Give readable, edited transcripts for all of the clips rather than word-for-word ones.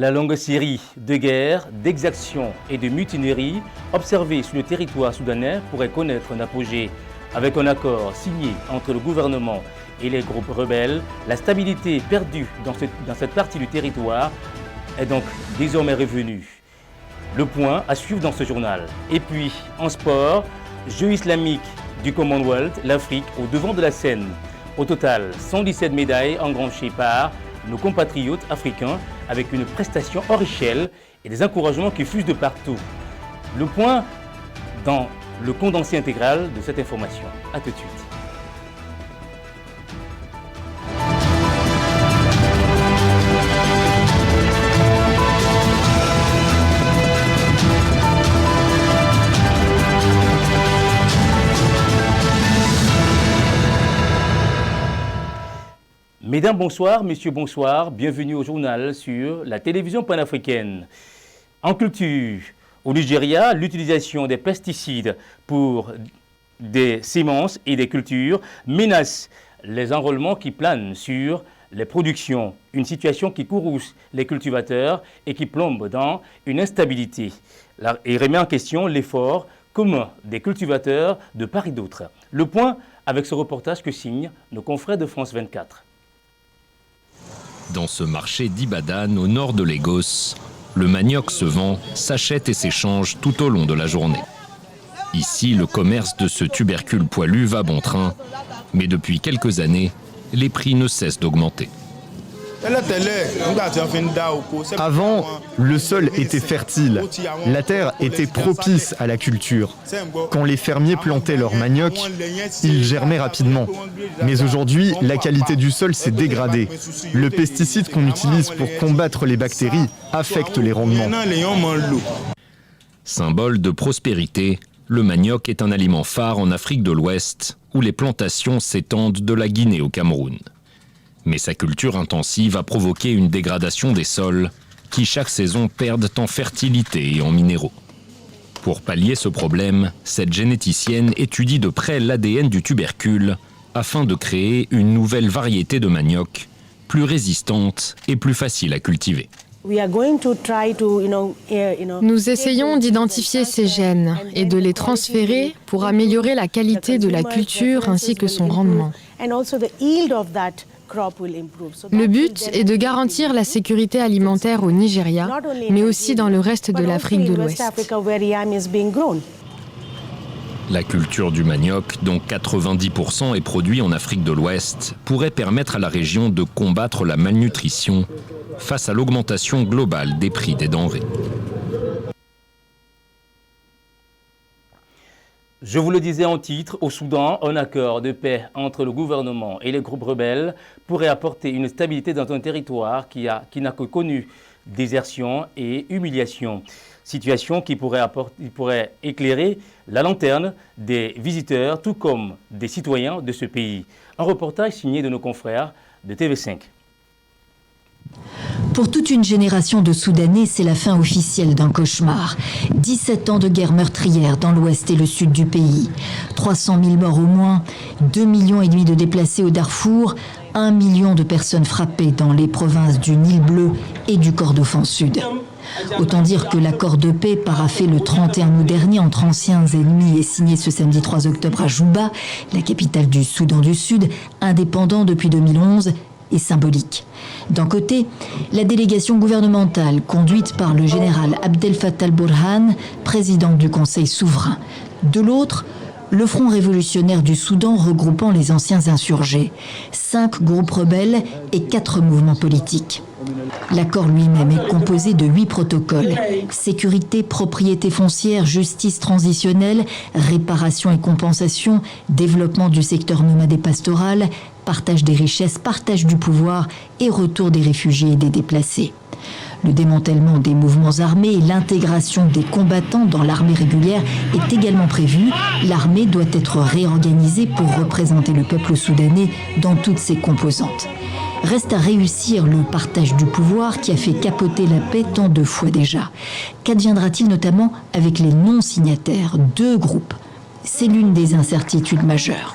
La longue série de guerres, d'exactions et de mutineries observées sur le territoire soudanais pourrait connaître un apogée. Avec un accord signé entre le gouvernement et les groupes rebelles, la stabilité perdue dans cette partie du territoire est donc désormais revenue. Le point à suivre dans ce journal. Et puis, en sport, Jeux islamiques du Commonwealth, l'Afrique au devant de la scène. Au total, 117 médailles engranchées par nos compatriotes africains avec une prestation hors échelle et des encouragements qui fusent de partout. Le point dans le condensé intégral de cette information. A tout de suite. Mesdames, bonsoir, messieurs, bonsoir, bienvenue au journal sur la télévision panafricaine. En culture, au Nigeria, l'utilisation des pesticides pour des semences et des cultures menace les enrôlements qui planent sur les productions, une situation qui courrouce les cultivateurs et qui plombe dans une instabilité et remet en question l'effort commun des cultivateurs de part et d'autre. Le point avec ce reportage que signent nos confrères de France 24. Dans ce marché d'Ibadan, au nord de Lagos, le manioc se vend, s'achète et s'échange tout au long de la journée. Ici, le commerce de ce tubercule poilu va bon train, mais depuis quelques années, les prix ne cessent d'augmenter. Avant, le sol était fertile, la terre était propice à la culture. Quand les fermiers plantaient leur manioc, ils germaient rapidement. Mais aujourd'hui, la qualité du sol s'est dégradée. Le pesticide qu'on utilise pour combattre les bactéries affecte les rendements. Symbole de prospérité, le manioc est un aliment phare en Afrique de l'Ouest, où les plantations s'étendent de la Guinée au Cameroun. Mais sa culture intensive a provoqué une dégradation des sols qui chaque saison perdent en fertilité et en minéraux. Pour pallier ce problème, cette généticienne étudie de près l'ADN du tubercule afin de créer une nouvelle variété de manioc, plus résistante et plus facile à cultiver. Nous essayons d'identifier ces gènes et de les transférer pour améliorer la qualité de la culture ainsi que son rendement. Le but est de garantir la sécurité alimentaire au Nigeria, mais aussi dans le reste de l'Afrique de l'Ouest. La culture du manioc, dont 90% est produit en Afrique de l'Ouest, pourrait permettre à la région de combattre la malnutrition face à l'augmentation globale des prix des denrées. Je vous le disais en titre, au Soudan, un accord de paix entre le gouvernement et les groupes rebelles pourrait apporter une stabilité dans un territoire qui n'a que connu désertion et humiliation. Situation qui pourrait éclairer la lanterne des visiteurs, tout comme des citoyens de ce pays. Un reportage signé de nos confrères de TV5. Pour toute une génération de Soudanais, c'est la fin officielle d'un cauchemar. 17 ans de guerre meurtrière dans l'ouest et le sud du pays. 300 000 morts au moins, 2,5 millions de déplacés au Darfour, 1 million de personnes frappées dans les provinces du Nil bleu et du Kordofan sud. Autant dire que l'accord de paix paraphé le 31 août dernier entre anciens ennemis et signé ce samedi 3 octobre à Juba, la capitale du Soudan du Sud, indépendant depuis 2011, est symbolique. D'un côté, la délégation gouvernementale conduite par le général Abdel Fattah al-Burhan, président du Conseil souverain. De l'autre, le Front révolutionnaire du Soudan regroupant les anciens insurgés, 5 groupes rebelles et 4 mouvements politiques. L'accord lui-même est composé de 8 protocoles. Sécurité, propriété foncière, justice transitionnelle, réparation et compensation, développement du secteur nomade et pastoral, partage des richesses, partage du pouvoir et retour des réfugiés et des déplacés. Le démantèlement des mouvements armés et l'intégration des combattants dans l'armée régulière est également prévu. L'armée doit être réorganisée pour représenter le peuple soudanais dans toutes ses composantes. Reste à réussir le partage du pouvoir qui a fait capoter la paix tant de fois déjà. Qu'adviendra-t-il notamment avec les non-signataires, 2 groupes, c'est l'une des incertitudes majeures.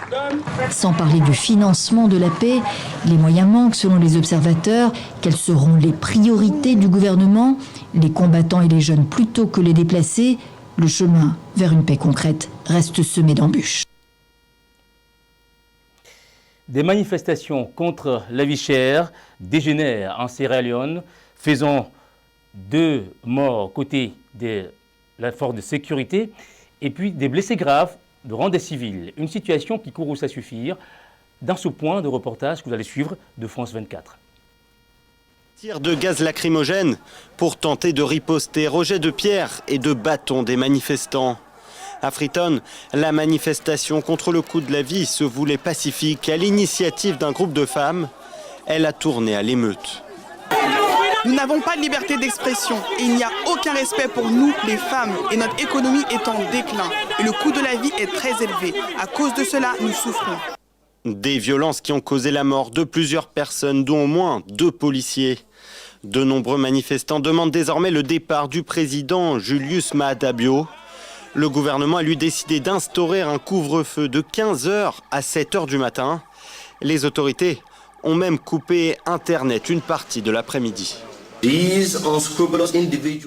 Sans parler du financement de la paix, les moyens manquent selon les observateurs. Quelles seront les priorités du gouvernement? Les combattants et les jeunes plutôt que les déplacés? Le chemin vers une paix concrète reste semé d'embûches. Des manifestations contre la vie chère dégénèrent en Sierra Leone, faisant 2 morts côté de la force de sécurité et puis des blessés graves de rang des civils. Une situation qui court à suffire dans ce point de reportage que vous allez suivre de France 24. Tir de gaz lacrymogène pour tenter de riposter, rejet de pierres et de bâtons des manifestants. À Freetown, la manifestation contre le coût de la vie se voulait pacifique. À l'initiative d'un groupe de femmes, elle a tourné à l'émeute. Nous n'avons pas de liberté d'expression et il n'y a aucun respect pour nous, les femmes, et notre économie est en déclin. Et le coût de la vie est très élevé. À cause de cela, nous souffrons. Des violences qui ont causé la mort de plusieurs personnes, dont au moins 2 policiers. De nombreux manifestants demandent désormais le départ du président Julius Maada Bio. Le gouvernement a lui décidé d'instaurer un couvre-feu de 15h à 7h du matin. Les autorités ont même coupé Internet une partie de l'après-midi.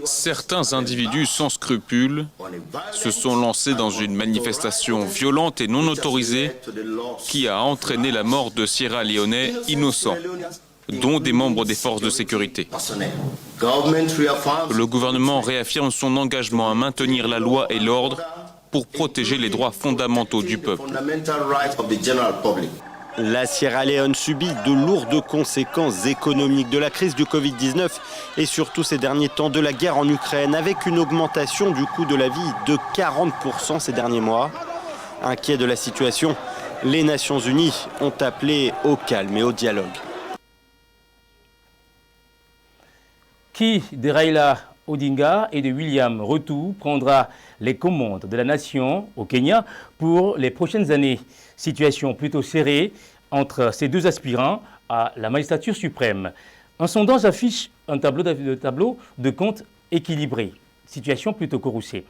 Certains individus sans scrupules se sont lancés dans une manifestation violente et non autorisée qui a entraîné la mort de Sierra Léonais innocents, dont des membres des forces de sécurité. Le gouvernement réaffirme son engagement à maintenir la loi et l'ordre pour protéger les droits fondamentaux du peuple. La Sierra Leone subit de lourdes conséquences économiques de la crise du Covid-19 et surtout ces derniers temps de la guerre en Ukraine, avec une augmentation du coût de la vie de 40% ces derniers mois. Inquiets de la situation, les Nations Unies ont appelé au calme et au dialogue. Qui de Raila Odinga et de William Ruto prendra les commandes de la nation au Kenya pour les prochaines années? Situation plutôt serrée entre ces 2 aspirants à la magistrature suprême. Un sondage affiche un tableau de compte équilibré. Situation plutôt courroucée.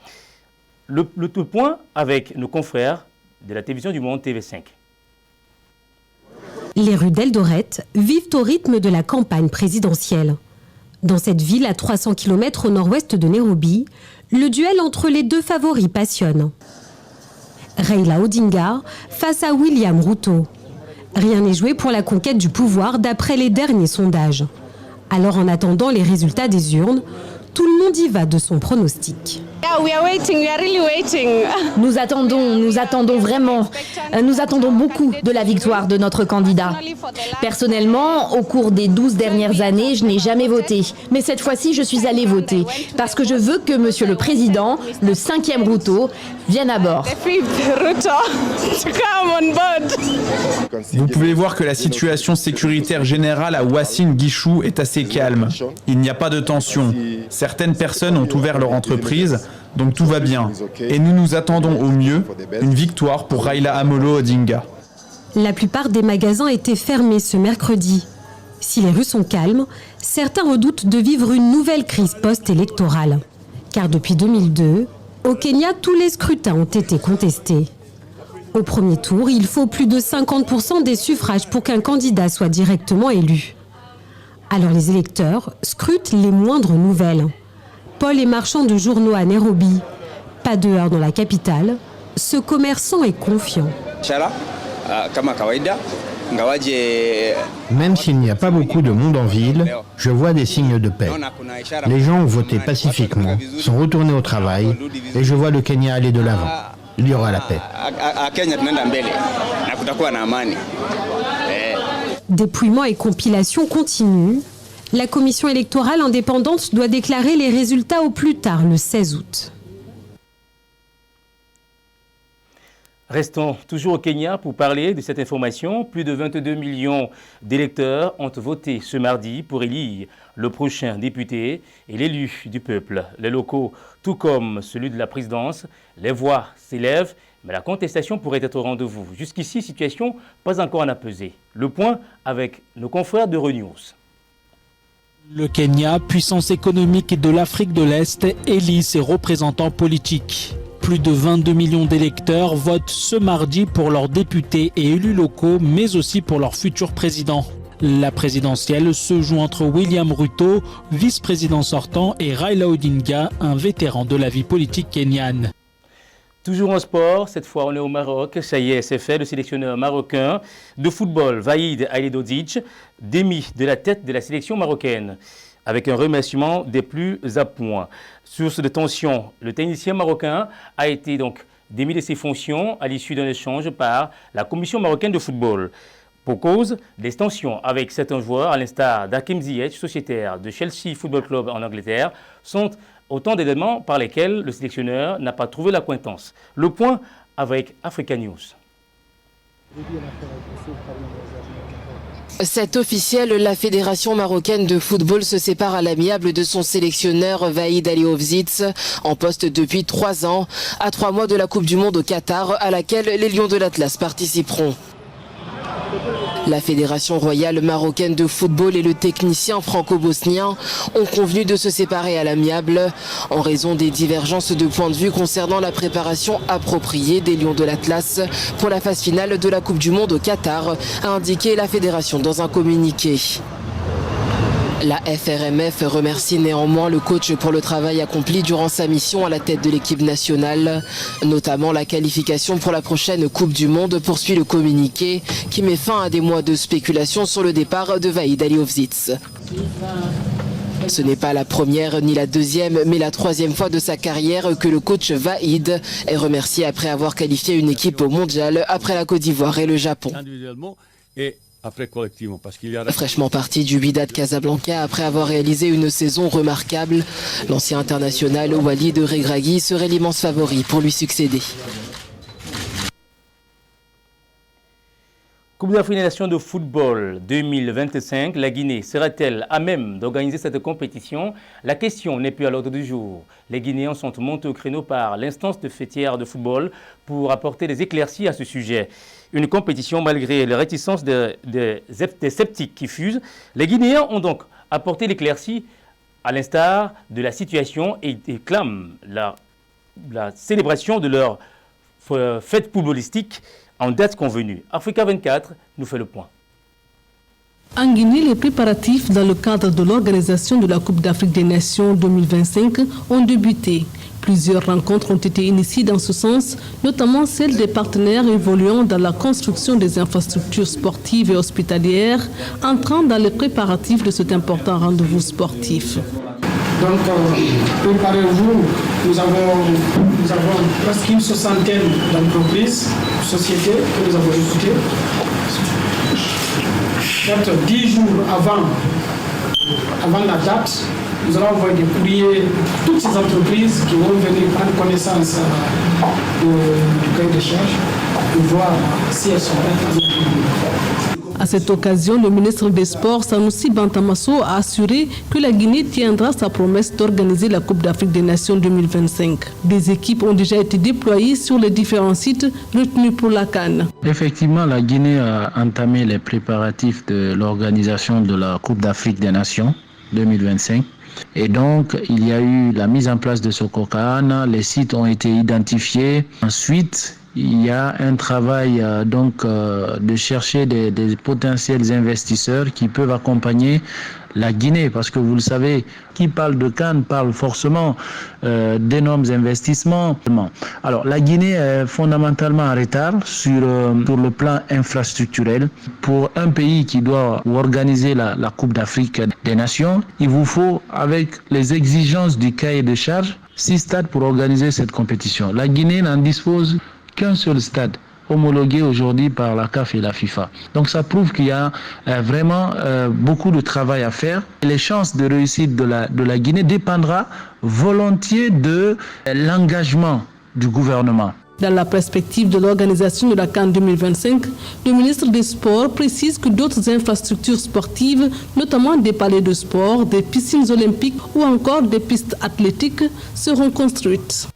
Le tout point avec nos confrères de la télévision du Monde TV5. Les rues d'Eldoret vivent au rythme de la campagne présidentielle. Dans cette ville à 300 km au nord-ouest de Nairobi, le duel entre les 2 favoris passionne. Raila Odinga face à William Ruto. Rien n'est joué pour la conquête du pouvoir d'après les derniers sondages. Alors en attendant les résultats des urnes, tout le monde y va de son pronostic. Nous attendons vraiment. Nous attendons beaucoup de la victoire de notre candidat. Personnellement, au cours des 12 dernières années, je n'ai jamais voté. Mais cette fois-ci, je suis allée voter. Parce que je veux que Monsieur le Président, le 5e Ruto, vienne à bord. Vous pouvez voir que la situation sécuritaire générale à Uasin Gishu est assez calme. Il n'y a pas de tension. Certaines personnes ont ouvert leur entreprise, donc tout va bien. Et nous nous attendons au mieux une victoire pour Raila Amolo Odinga. La plupart des magasins étaient fermés ce mercredi. Si les rues sont calmes, certains redoutent de vivre une nouvelle crise post-électorale. Car depuis 2002, au Kenya, tous les scrutins ont été contestés. Au premier tour, il faut plus de 50% des suffrages pour qu'un candidat soit directement élu. Alors les électeurs scrutent les moindres nouvelles. Paul est marchand de journaux à Nairobi. Pas de heurts dans la capitale. Ce commerçant est confiant. Même s'il n'y a pas beaucoup de monde en ville, je vois des signes de paix. Les gens ont voté pacifiquement, sont retournés au travail et je vois le Kenya aller de l'avant. Il y aura la paix. Dépouillement et compilation continuent. La commission électorale indépendante doit déclarer les résultats au plus tard le 16 août. Restons toujours au Kenya pour parler de cette information. Plus de 22 millions d'électeurs ont voté ce mardi pour élire le prochain député et l'élu du peuple. Les locaux, tout comme celui de la présidence, les voix s'élèvent, mais la contestation pourrait être au rendez-vous. Jusqu'ici, situation pas encore en apeser. Le point avec nos confrères de Renews. Le Kenya, puissance économique de l'Afrique de l'Est, élit ses représentants politiques. Plus de 22 millions d'électeurs votent ce mardi pour leurs députés et élus locaux, mais aussi pour leur futur président. La présidentielle se joue entre William Ruto, vice-président sortant, et Raila Odinga, un vétéran de la vie politique kenyane. Toujours en sport, cette fois on est au Maroc. Ça y est, c'est fait. Le sélectionneur marocain de football, Vaïd Halilhodžić, démis de la tête de la sélection marocaine, avec un remerciement des plus à point. Source de tension, le technicien marocain a été donc démis de ses fonctions à l'issue d'un échange par la Commission marocaine de football. Pour cause, des tensions avec certains joueurs, à l'instar d'Hakim Ziyech, sociétaire de Chelsea Football Club en Angleterre, sont autant d'éléments par lesquels le sélectionneur n'a pas trouvé l'accointance. Le point avec Africa News. C'est officiel, la Fédération marocaine de football se sépare à l'amiable de son sélectionneur Vaïd Halilhodžić, en poste depuis 3 ans, à 3 mois de la Coupe du Monde au Qatar, à laquelle les Lions de l'Atlas participeront. La Fédération royale marocaine de football et le technicien franco-bosnien ont convenu de se séparer à l'amiable en raison des divergences de points de vue concernant la préparation appropriée des Lions de l'Atlas pour la phase finale de la Coupe du Monde au Qatar, a indiqué la Fédération dans un communiqué. La FRMF remercie néanmoins le coach pour le travail accompli durant sa mission à la tête de l'équipe nationale, notamment la qualification pour la prochaine Coupe du Monde, poursuit le communiqué qui met fin à des mois de spéculation sur le départ de Vaïd Halilhodžić. Ce n'est pas la première ni la deuxième, mais la 3e fois de sa carrière que le coach Vaïd est remercié après avoir qualifié une équipe au mondial après la Côte d'Ivoire et le Japon. Fraîchement parti du Wydad Casablanca après avoir réalisé une saison remarquable, l'ancien international Walid Regragui serait l'immense favori pour lui succéder. Coupe d'Afrique des Nations de football 2025, la Guinée sera-t-elle à même d'organiser cette compétition? La question n'est plus à l'ordre du jour. Les Guinéens sont montés au créneau par l'instance de fêtière de football pour apporter des éclaircies à ce sujet. Une compétition malgré les réticences des sceptiques qui fusent. Les Guinéens ont donc apporté l'éclaircie à l'instar de la situation et clament la célébration de leur fête footballistique en date convenue. Africa 24 nous fait le point. En Guinée, les préparatifs dans le cadre de l'organisation de la Coupe d'Afrique des Nations 2025 ont débuté. Plusieurs rencontres ont été initiées dans ce sens, notamment celles des partenaires évoluant dans la construction des infrastructures sportives et hospitalières, entrant dans les préparatifs de cet important rendez-vous sportif. Donc, préparez-vous, nous avons presque une 60aine d'entreprises, sociétés que nous avons recrutées. 10 jours avant la date, nous allons envoyer des courriers à toutes ces entreprises qui vont venir prendre connaissance du cahier de charges pour voir si elles sont prêtes. À cette occasion, le ministre des Sports, Sanoussi Bantamasso, a assuré que la Guinée tiendra sa promesse d'organiser la Coupe d'Afrique des Nations 2025. Des équipes ont déjà été déployées sur les différents sites retenus pour la CAN. Effectivement, la Guinée a entamé les préparatifs de l'organisation de la Coupe d'Afrique des Nations 2025. Et donc, il y a eu la mise en place de ce COCAN, les sites ont été identifiés. Ensuite, il y a un travail de chercher des potentiels investisseurs qui peuvent accompagner la Guinée, parce que vous le savez, qui parle de CAN parle forcément d'énormes investissements. Alors la Guinée est fondamentalement en retard sur le plan infrastructurel. Pour un pays qui doit organiser la Coupe d'Afrique des Nations, il vous faut, avec les exigences du cahier de charges, 6 stades pour organiser cette compétition. La Guinée n'en dispose qu'un seul stade homologué aujourd'hui par la CAF et la FIFA. Donc ça prouve qu'il y a vraiment beaucoup de travail à faire. Et les chances de réussite de la Guinée dépendra volontiers de l'engagement du gouvernement. Dans la perspective de l'organisation de la CAN 2025, le ministre des Sports précise que d'autres infrastructures sportives, notamment des palais de sport, des piscines olympiques ou encore des pistes athlétiques, seront construites.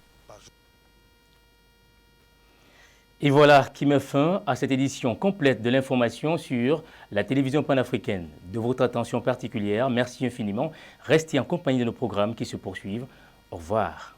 Et voilà qui met fin à cette édition complète de l'information sur la télévision panafricaine. De votre attention particulière, merci infiniment. Restez en compagnie de nos programmes qui se poursuivent. Au revoir.